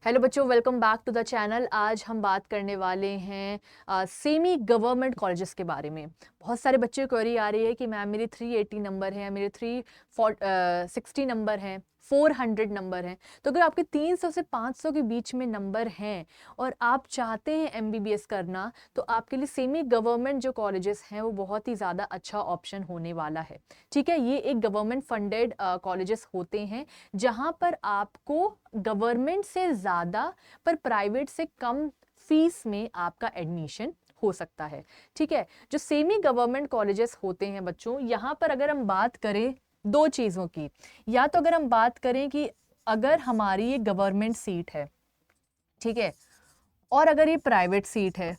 Hello बच्चों, welcome back to the channel. आज हम बात करने वाले हैं सेमी गवर्नमेंट कॉलेजेस के बारे में। बहुत सारे बच्चे क्वेरी आ रही है कि मैम मेरी 380 नंबर है, मेरे 360 नंबर हैं, 400 नंबर हैं। तो अगर आपके 300 से 500 के बीच में नंबर हैं और आप चाहते हैं एमबीबीएस करना, तो आपके लिए सेमी गवर्नमेंट जो कॉलेजेस हैं वो बहुत ही ज़्यादा अच्छा ऑप्शन होने वाला है। ठीक है, ये एक गवर्नमेंट फंडेड कॉलेजेस होते हैं जहाँ पर आपको गवर्नमेंट से ज़्यादा पर प्राइवेट से कम फीस में आपका एडमिशन हो सकता है। ठीक है, जो सेमी गवर्नमेंट कॉलेजेस होते हैं बच्चों, यहाँ पर अगर हम बात करें दो चीज़ों की, या तो अगर हम बात करें कि अगर हमारी ये गवर्नमेंट सीट है, ठीक है, और अगर ये प्राइवेट सीट है,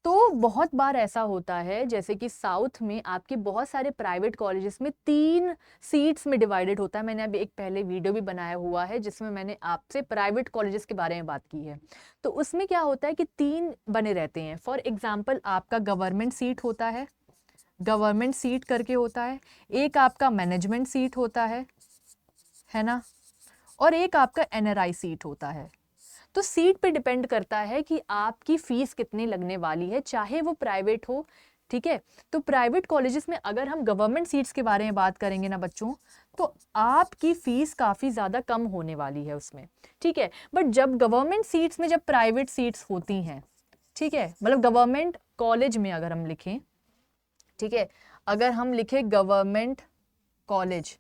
तो बहुत बार ऐसा होता है जैसे कि साउथ में आपके बहुत सारे प्राइवेट कॉलेजेस में 3 सीट्स में डिवाइडेड होता है। मैंने अभी एक पहले वीडियो भी बनाया हुआ है जिसमें मैंने आपसे प्राइवेट कॉलेजेस के बारे में बात की है। तो उसमें क्या होता है कि 3 बने रहते हैं। फॉर एग्जाम्पल, आपका गवर्नमेंट सीट होता है, गवर्नमेंट सीट करके होता है, एक आपका मैनेजमेंट सीट होता है ना, और एक आपका एनआरआई सीट होता है। तो सीट पे डिपेंड करता है कि आपकी फीस कितनी लगने वाली है, चाहे वो प्राइवेट हो। ठीक है, तो प्राइवेट कॉलेजेस में अगर हम गवर्नमेंट सीट्स के बारे में बात करेंगे ना बच्चों, तो आपकी फीस काफी ज्यादा कम होने वाली है उसमें। ठीक है, बट जब गवर्नमेंट सीट्स में जब प्राइवेट सीट्स होती हैं, ठीक है, मतलब गवर्नमेंट कॉलेज में अगर हम लिखें, ठीक है, अगर हम लिखें गवर्नमेंट कॉलेज,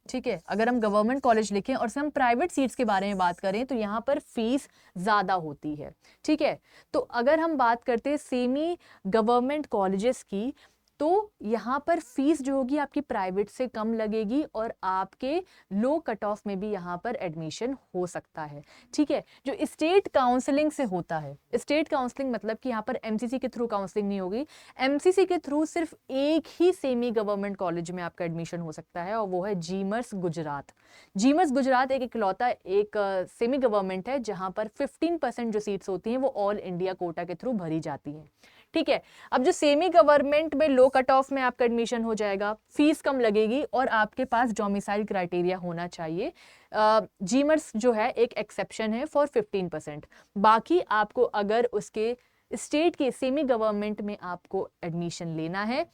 ठीक है, अगर हम गवर्नमेंट कॉलेज लिखें और से हम प्राइवेट सीट्स के बारे में बात करें तो यहाँ पर फीस ज़्यादा होती है। ठीक है, तो अगर हम बात करते हैं सेमी गवर्नमेंट कॉलेजेस की, तो यहाँ पर फीस जो होगी आपकी प्राइवेट से कम लगेगी और आपके लो कट ऑफ में भी यहाँ पर एडमिशन हो सकता है। ठीक है, जो स्टेट काउंसलिंग से होता है, स्टेट काउंसलिंग मतलब कि यहाँ पर एमसीसी के थ्रू काउंसलिंग नहीं होगी। एमसीसी के थ्रू सिर्फ एक ही सेमी गवर्नमेंट कॉलेज में आपका एडमिशन हो सकता है और वो है जीमर्स गुजरात। जीमर्स गुजरात एक इकलौता एक सेमी गवर्नमेंट है जहां पर 15% जो सीट्स होती हैं वो ऑल इंडिया कोटा के थ्रू भरी जाती हैं। ठीक है, अब जो सेमी गवर्नमेंट में लो कट ऑफ में आपका एडमिशन हो जाएगा, फीस कम लगेगी और आपके पास डोमिसाइल क्राइटेरिया होना चाहिए। जीमर्स जो है एक एक्सेप्शन है फॉर 15%। बाकी आपको अगर उसके स्टेट के सेमी गवर्नमेंट में आपको एडमिशन लेना है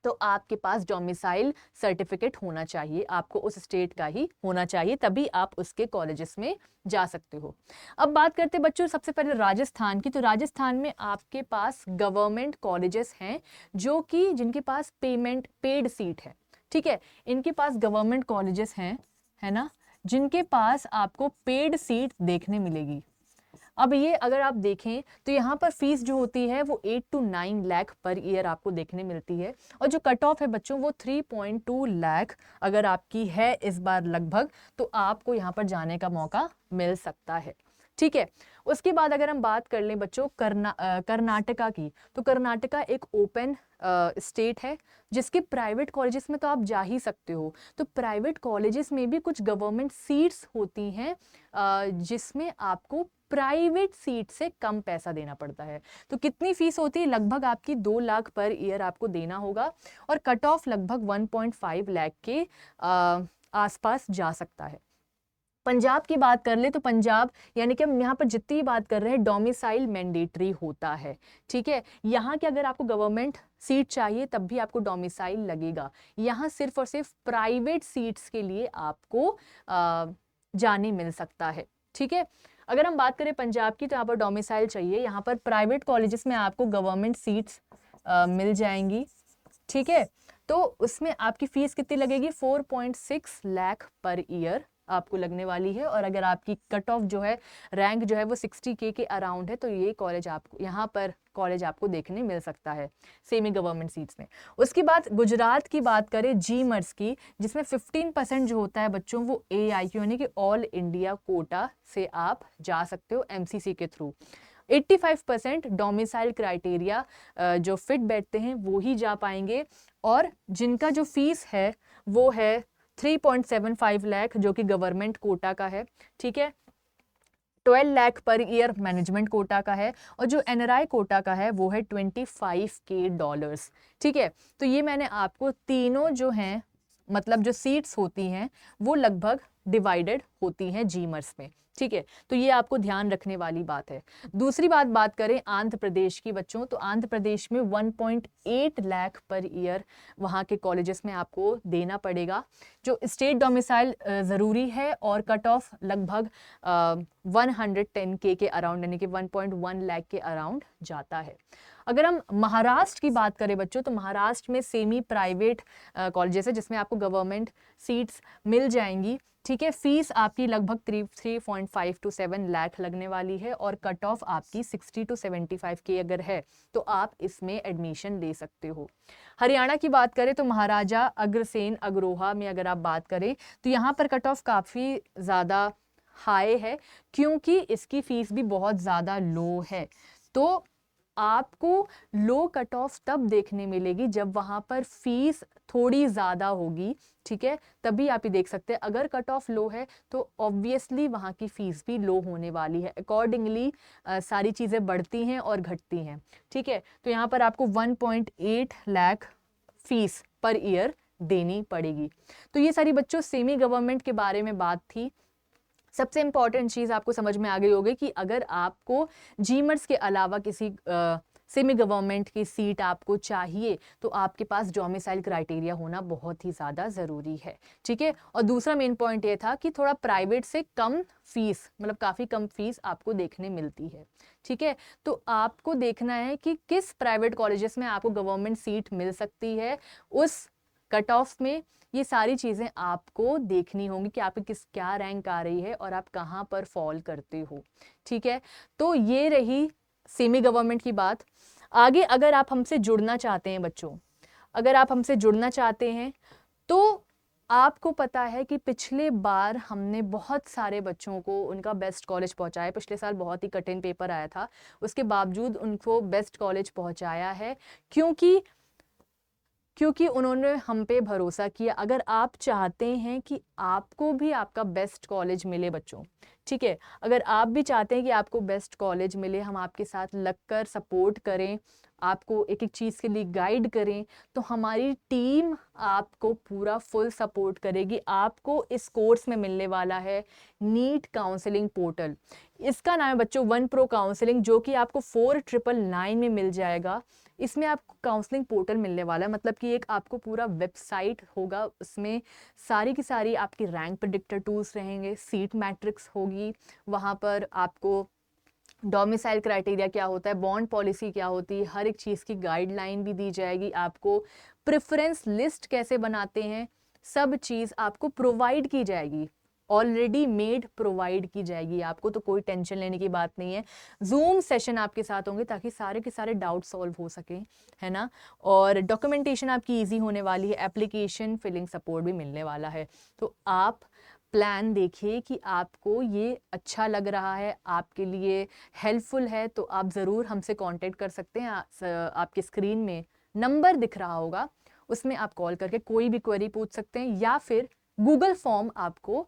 तो आपके पास डोमिसाइल सर्टिफिकेट होना चाहिए, आपको उस स्टेट का ही होना चाहिए, तभी आप उसके कॉलेजेस में जा सकते हो। अब बात करते हैं बच्चों सबसे पहले राजस्थान की। तो राजस्थान में आपके पास गवर्नमेंट कॉलेजेस हैं जो कि जिनके पास पेड सीट है। ठीक है, इनके पास गवर्नमेंट कॉलेजेस हैं, है ना, जिनके पास आपको पेड सीट देखने मिलेगी। अब ये अगर आप देखें तो यहाँ पर फीस जो होती है वो 8 to 9 लाख पर ईयर आपको देखने मिलती है और जो कट ऑफ है बच्चों वो 3.2 लाख अगर आपकी है इस बार लगभग, तो आपको यहाँ पर जाने का मौका मिल सकता है। ठीक है, उसके बाद अगर हम बात कर लें बच्चों कर्नाटका की, तो कर्नाटका एक ओपन स्टेट है जिसके प्राइवेट कॉलेजेस में तो आप जा ही सकते हो। तो प्राइवेट कॉलेजेस में भी कुछ गवर्नमेंट सीट्स होती हैं जिसमें आपको प्राइवेट सीट से कम पैसा देना पड़ता है। तो कितनी फीस होती है? लगभग आपकी 2 लाख पर ईयर आपको देना होगा और कट ऑफ लगभग 1.5 लाख के आसपास जा सकता है। पंजाब की बात कर ले तो पंजाब, यानी कि हम यहाँ पर जितनी बात कर रहे हैं, डोमिसाइल मैंडेटरी होता है। ठीक है, यहाँ के अगर आपको गवर्नमेंट सीट चाहिए तब भी आपको डोमिसाइल लगेगा। यहाँ सिर्फ और सिर्फ प्राइवेट सीट्स के लिए आपको जाने मिल सकता है। ठीक है, अगर हम बात करें पंजाब की तो यहाँ पर डोमिसाइल चाहिए, यहाँ पर प्राइवेट कॉलेजेस में आपको गवर्नमेंट सीट्स मिल जाएंगी। ठीक है, तो उसमें आपकी फीस कितनी लगेगी? 4.6 लाख पर ईयर आपको लगने वाली है और अगर आपकी कट ऑफ जो है, रैंक जो है वो 60K के अराउंड है, तो ये कॉलेज आपको यहाँ पर कॉलेज आपको देखने मिल सकता है सेमी गवर्नमेंट सीट्स में। उसके बाद गुजरात की बात करें जीमर्स की, जिसमें 15% जो होता है बच्चों वो AIQ यानी कि ऑल इंडिया कोटा से आप जा सकते हो एमसीसी के थ्रू। 85% डोमिसाइल क्राइटेरिया जो फिट बैठते हैं वो ही जा पाएंगे और जिनका जो फीस है वो है 3.75 लाख जो कि गवर्नमेंट कोटा का है। ठीक है, 12 lakh per year management quota का है और जो एनआरआई कोटा का है वो है $25K। ठीक है, तो ये मैंने आपको तीनों जो हैं, मतलब जो सीट्स होती हैं वो लगभग डिवाइडेड होती हैं जीमर्स में, ठीक है। तो ये आपको ध्यान रखने वाली बात है। दूसरी बात करें आंध्र प्रदेश की बच्चों, तो आंध्र प्रदेश में 1.8 लाख पर ईयर वहाँ के कॉलेजेस में आपको देना पड़ेगा। जो स्टेट डोमिसाइल ज़रूरी है और कट ऑफ लगभग 110K के अराउंड यानी कि 1.1 लाख के अराउंड जाता है। अगर हम महाराष्ट्र की बात करें बच्चों, तो महाराष्ट्र में सेमी प्राइवेट कॉलेजेस है जिसमें आपको गवर्नमेंट सीट्स मिल जाएंगी, ठीक है। फीस आपकी लगभग 3.5 to 7 लाख लगने वाली है और कट ऑफ आपकी 60 to 75K अगर है तो आप इसमें एडमिशन ले सकते हो। हरियाणा की बात करें तो महाराजा अग्रसेन अग्रोहा में अगर आप बात करें तो यहाँ पर कट ऑफ काफ़ी ज़्यादा हाई है क्योंकि इसकी फीस भी बहुत ज़्यादा लो है। तो आपको लो कट ऑफ तब देखने मिलेगी जब वहाँ पर फीस थोड़ी ज़्यादा होगी, ठीक है, तभी आप ये देख सकते हैं। अगर कट ऑफ लो है तो ऑब्वियसली वहाँ की फीस भी लो होने वाली है। अकॉर्डिंगली सारी चीज़ें बढ़ती हैं और घटती हैं, ठीक है। तो यहाँ पर आपको 1.8 लाख फीस पर ईयर देनी पड़ेगी। तो ये सारी बच्चों सेमी गवर्नमेंट के बारे में बात थी। सबसे इंपॉर्टेंट चीज़ आपको समझ में आ गई होगी कि अगर आपको जीमर्स के अलावा किसी सेमी गवर्नमेंट की सीट आपको चाहिए तो आपके पास डोमिसाइल क्राइटेरिया होना बहुत ही ज़्यादा ज़रूरी है, ठीक है। और दूसरा मेन पॉइंट ये था कि थोड़ा प्राइवेट से कम फीस, मतलब काफ़ी कम फीस आपको देखने मिलती है, ठीक है। तो आपको देखना है कि किस प्राइवेट कॉलेजेस में आपको गवर्नमेंट सीट मिल सकती है, उस कट ऑफ में ये सारी चीज़ें आपको देखनी होंगी कि आपकी क्या रैंक आ रही है और आप कहाँ पर फॉल करते हो, ठीक है। तो ये रही सेमी गवर्नमेंट की बात। आगे अगर आप हमसे जुड़ना चाहते हैं बच्चों, अगर आप हमसे जुड़ना चाहते हैं तो आपको पता है कि पिछले बार हमने बहुत सारे बच्चों को उनका बेस्ट कॉलेज पहुंचाया। पिछले साल बहुत ही कठिन पेपर आया था, उसके बावजूद उनको बेस्ट कॉलेज पहुंचाया है क्योंकि उन्होंने हम पे भरोसा किया। अगर आप चाहते हैं कि आपको भी आपका बेस्ट कॉलेज मिले बच्चों, ठीक है, अगर आप भी चाहते हैं कि आपको बेस्ट कॉलेज मिले, हम आपके साथ लगकर सपोर्ट करें, आपको एक एक चीज़ के लिए गाइड करें, तो हमारी टीम आपको पूरा फुल सपोर्ट करेगी। आपको इस कोर्स में मिलने वाला है नीट काउंसलिंग पोर्टल। इसका नाम है बच्चों 1Pro काउंसलिंग, जो कि आपको 4999 में मिल जाएगा। इसमें आपको काउंसलिंग पोर्टल मिलने वाला है, मतलब कि एक आपको पूरा वेबसाइट होगा, उसमें सारी की सारी आपकी रैंक प्रेडिक्टर टूल्स रहेंगे, सीट मैट्रिक्स होगी, वहाँ पर आपको डोमिसाइल क्राइटेरिया क्या होता है, बॉन्ड पॉलिसी क्या होती है, हर एक चीज़ की गाइडलाइन भी दी जाएगी। आपको प्रेफरेंस लिस्ट कैसे बनाते हैं, सब चीज़ आपको प्रोवाइड की जाएगी, ऑलरेडी मेड प्रोवाइड की जाएगी आपको, तो कोई टेंशन लेने की बात नहीं है। जूम सेशन आपके साथ होंगे ताकि सारे के सारे डाउट सॉल्व हो सके, है ना। और डॉक्यूमेंटेशन आपकी इजी होने वाली है, एप्लीकेशन फिलिंग सपोर्ट भी मिलने वाला है। तो आप प्लान देखिए कि आपको ये अच्छा लग रहा है, आपके लिए हेल्पफुल है, तो आप ज़रूर हमसे कांटेक्ट कर सकते हैं। आपके स्क्रीन में नंबर दिख रहा होगा, उसमें आप कॉल करके कोई भी क्वेरी पूछ सकते हैं, या फिर गूगल फॉर्म आपको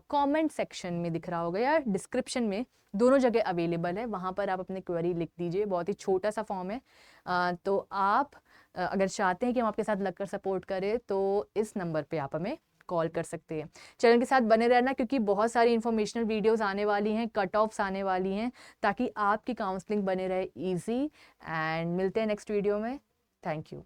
कमेंट सेक्शन में दिख रहा होगा या डिस्क्रिप्शन में, दोनों जगह अवेलेबल है, वहाँ पर आप अपनी क्वेरी लिख दीजिए। बहुत ही छोटा सा फॉर्म है, तो आप अगर चाहते हैं कि हम आपके साथ लगकर सपोर्ट करें तो इस नंबर पे आप हमें कॉल कर सकते हैं। चैनल के साथ बने रहना क्योंकि बहुत सारी इंफॉर्मेशनल वीडियोस आने वाली हैं, कट ऑफ्स आने वाली हैं, ताकि आपकी काउंसलिंग बने रहे इजी। एंड मिलते हैं नेक्स्ट वीडियो में। Thank you.